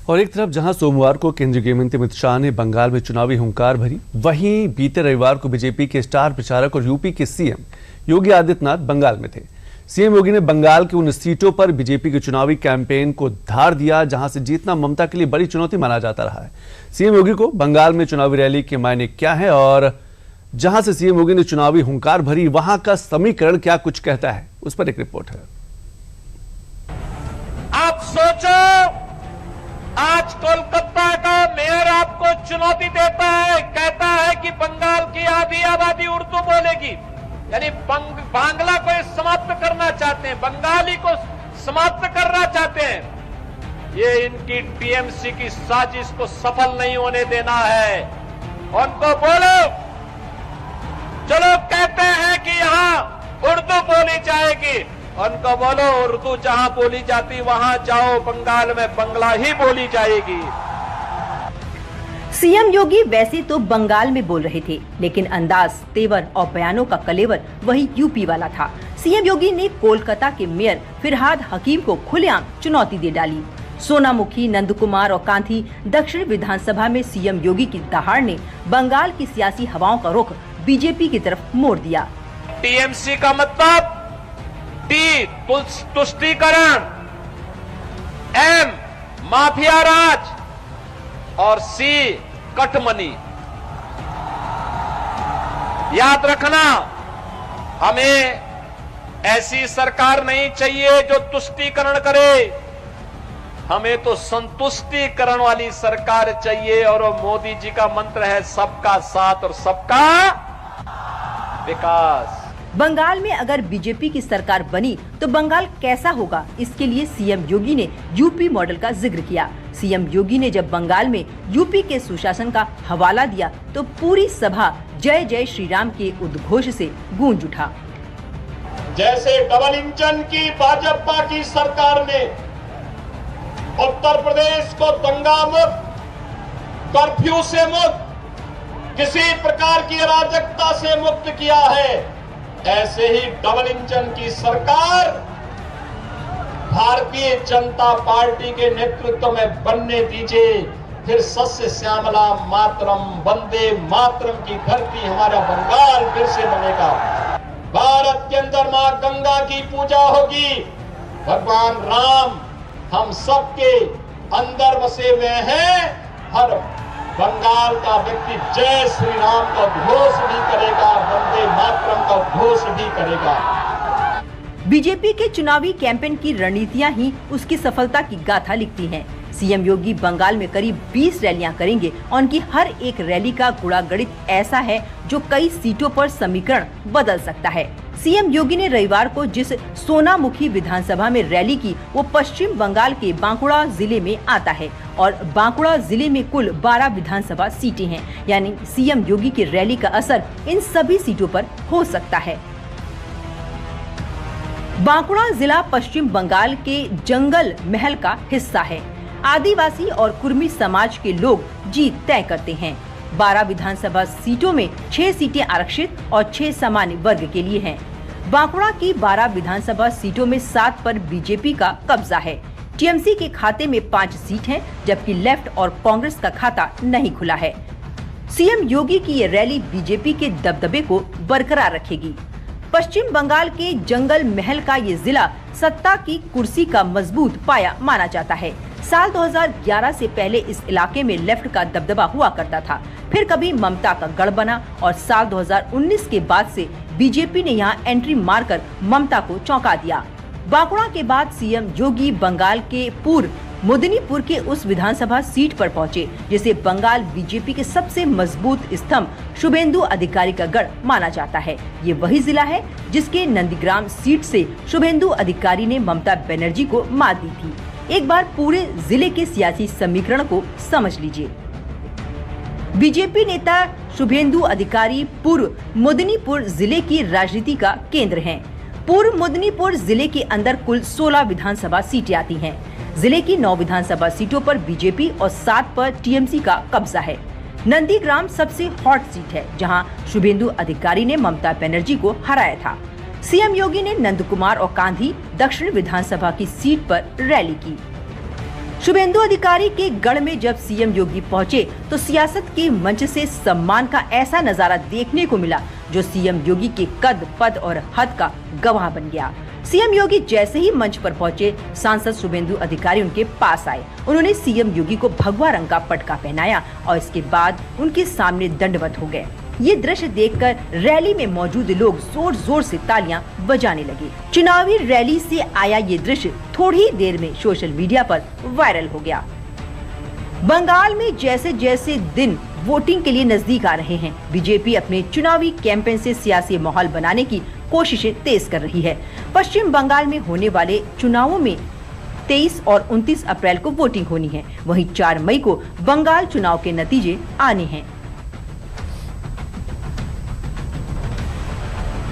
और एक तरफ जहां सोमवार को केंद्रीय गृह मंत्री अमित शाह ने बंगाल में चुनावी हुंकार भरी, वहीं बीते रविवार को बीजेपी के स्टार प्रचारक और यूपी के सीएम योगी आदित्यनाथ बंगाल में थे। सीएम योगी ने बंगाल की उन सीटों पर बीजेपी के चुनावी कैंपेन को धार दिया जहां से जीतना ममता के लिए बड़ी चुनौती माना जाता रहा है। सीएम योगी को बंगाल में चुनावी रैली के मायने क्या है और जहां से सीएम योगी ने चुनावी हुंकार भरी, वहां का समीकरण क्या कुछ कहता है, उस पर एक रिपोर्ट है। आप सोचो, आज कोलकाता का मेयर आपको चुनौती देता है, कहता है कि बंगाल की आधी आबादी उर्दू बोलेगी, यानी बांग्ला को समाप्त करना चाहते हैं, बंगाली को समाप्त करना चाहते हैं। ये इनकी टीएमसी की साजिश को सफल नहीं होने देना है। उनको बोलो, चलो कहते हैं कि यहां उर्दू बोली जाएगी, उनको बोलो उर्दू जहां बोली जाती वहां जाओ, बंगाल में बंगला ही बोली जाएगी। सीएम योगी वैसे तो बंगाल में बोल रहे थे, लेकिन अंदाज, तेवर और बयानों का कलेवर वही यूपी वाला था। सीएम योगी ने कोलकाता के मेयर फिरहाद हकीम को खुलेआम चुनौती दे डाली। सोनामुखी, नंदकुमार और कांधी दक्षिण विधानसभा में सीएम योगी की दहाड़ ने बंगाल की सियासी हवाओं का रुख बीजेपी की तरफ मोड़ दिया। टीएमसी का मतलब टी तुष्टीकरण, एम माफिया राज और सी कटमनी। याद रखना, हमें ऐसी सरकार नहीं चाहिए जो तुष्टीकरण करे, हमें तो संतुष्टीकरण वाली सरकार चाहिए। और वो मोदी जी का मंत्र है सबका साथ और सबका विकास। बंगाल में अगर बीजेपी की सरकार बनी तो बंगाल कैसा होगा, इसके लिए सीएम योगी ने यूपी मॉडल का जिक्र किया। सीएम योगी ने जब बंगाल में यूपी के सुशासन का हवाला दिया तो पूरी सभा जय जय श्री राम के उद्घोष से गूंज उठा। जैसे डबल इंजन की भाजपा की सरकार ने उत्तर प्रदेश को दंगा मुक्त, कर्फ्यू से मुक्त, किसी प्रकार की अराजकता से मुक्त किया है, ऐसे ही डबल इंजन की सरकार भारतीय जनता पार्टी के नेतृत्व में बनने दीजिए। फिर सस्य श्यामला मातरम, वंदे मातरम की धरती हमारा बंगाल फिर से बनेगा। भारत के अंदर मां गंगा की पूजा होगी, भगवान राम हम सबके अंदर बसे हुए हैं। हर बंगाल का व्यक्ति जय श्री राम का घोष भी करेगा, वंदे मातरम का घोष भी करेगा। बीजेपी के चुनावी कैंपेन की रणनीतियां ही उसकी सफलता की गाथा लिखती हैं। सीएम योगी बंगाल में करीब 20 रैलियां करेंगे और उनकी हर एक रैली का गुणागणित ऐसा है जो कई सीटों पर समीकरण बदल सकता है। सीएम योगी ने रविवार को जिस सोनामुखी विधानसभा में रैली की, वो पश्चिम बंगाल के बांकुड़ा जिले में आता है और बांकुड़ा जिले में कुल 12 विधानसभा सीटें हैं, यानी सीएम योगी की रैली का असर इन सभी सीटों पर हो सकता है। बांकुड़ा जिला पश्चिम बंगाल के जंगल महल का हिस्सा है। आदिवासी और कुर्मी समाज के लोग जीत तय करते हैं। 12 विधानसभा सीटों में 6 सीटें आरक्षित और 6 सामान्य वर्ग के लिए हैं। बांकुड़ा की 12 विधानसभा सीटों में 7 पर बीजेपी का कब्जा है। टीएमसी के खाते में 5 सीट हैं, जबकि लेफ्ट और कांग्रेस का खाता नहीं खुला है। सीएम योगी की ये रैली बीजेपी के दबदबे को बरकरार रखेगी। पश्चिम बंगाल के जंगल महल का ये जिला सत्ता की कुर्सी का मजबूत पाया माना जाता है। साल 2011 से पहले इस इलाके में लेफ्ट का दबदबा हुआ करता था, फिर कभी ममता का गढ़ बना और साल 2019 के बाद से बीजेपी ने यहाँ एंट्री मारकर ममता को चौंका दिया। बांकुड़ा के बाद सीएम योगी बंगाल के पूर्व मुदनीपुर के उस विधानसभा सीट पर पहुंचे जिसे बंगाल बीजेपी के सबसे मजबूत स्तंभ शुभेंदु अधिकारी का गढ़ माना जाता है। ये वही जिला है जिसके नंदीग्राम सीट से शुभेंदु अधिकारी ने ममता बनर्जी को मात दी थी। एक बार पूरे जिले के सियासी समीकरण को समझ लीजिए। बीजेपी नेता शुभेंदु अधिकारी पूर्व मुदनीपुर जिले की राजनीति का केंद्र हैं। पूर्व मुदनीपुर जिले के अंदर कुल 16 विधानसभा सीटें आती हैं। जिले की 9 विधानसभा सीटों पर बीजेपी और 7 पर टीएमसी का कब्जा है। नंदीग्राम सबसे हॉट सीट है, जहां शुभेंदु अधिकारी ने ममता बनर्जी को हराया था। सीएम योगी ने नंदकुमार और कांधी दक्षिण विधानसभा की सीट पर रैली की। शुभेंदु अधिकारी के गढ़ में जब सीएम योगी पहुंचे तो सियासत के मंच से सम्मान का ऐसा नजारा देखने को मिला जो सीएम योगी के कद, पद और हद का गवाह बन गया। सीएम योगी जैसे ही मंच पर पहुंचे, सांसद शुभेंदु अधिकारी उनके पास आए। उन्होंने सीएम योगी को भगवा रंग का पटका पहनाया और इसके बाद उनके सामने दंडवत हो गए। ये दृश्य देखकर रैली में मौजूद लोग जोर जोर से तालियां बजाने लगे। चुनावी रैली से आया ये दृश्य थोड़ी देर में सोशल मीडिया पर वायरल हो गया। बंगाल में जैसे जैसे दिन वोटिंग के लिए नजदीक आ रहे हैं, बीजेपी अपने चुनावी कैंपेन से सियासी माहौल बनाने की कोशिशें तेज कर रही है। पश्चिम बंगाल में होने वाले चुनावों में 23 और 29 अप्रैल को वोटिंग होनी है। वहीं 4 मई को बंगाल चुनाव के नतीजे आने हैं।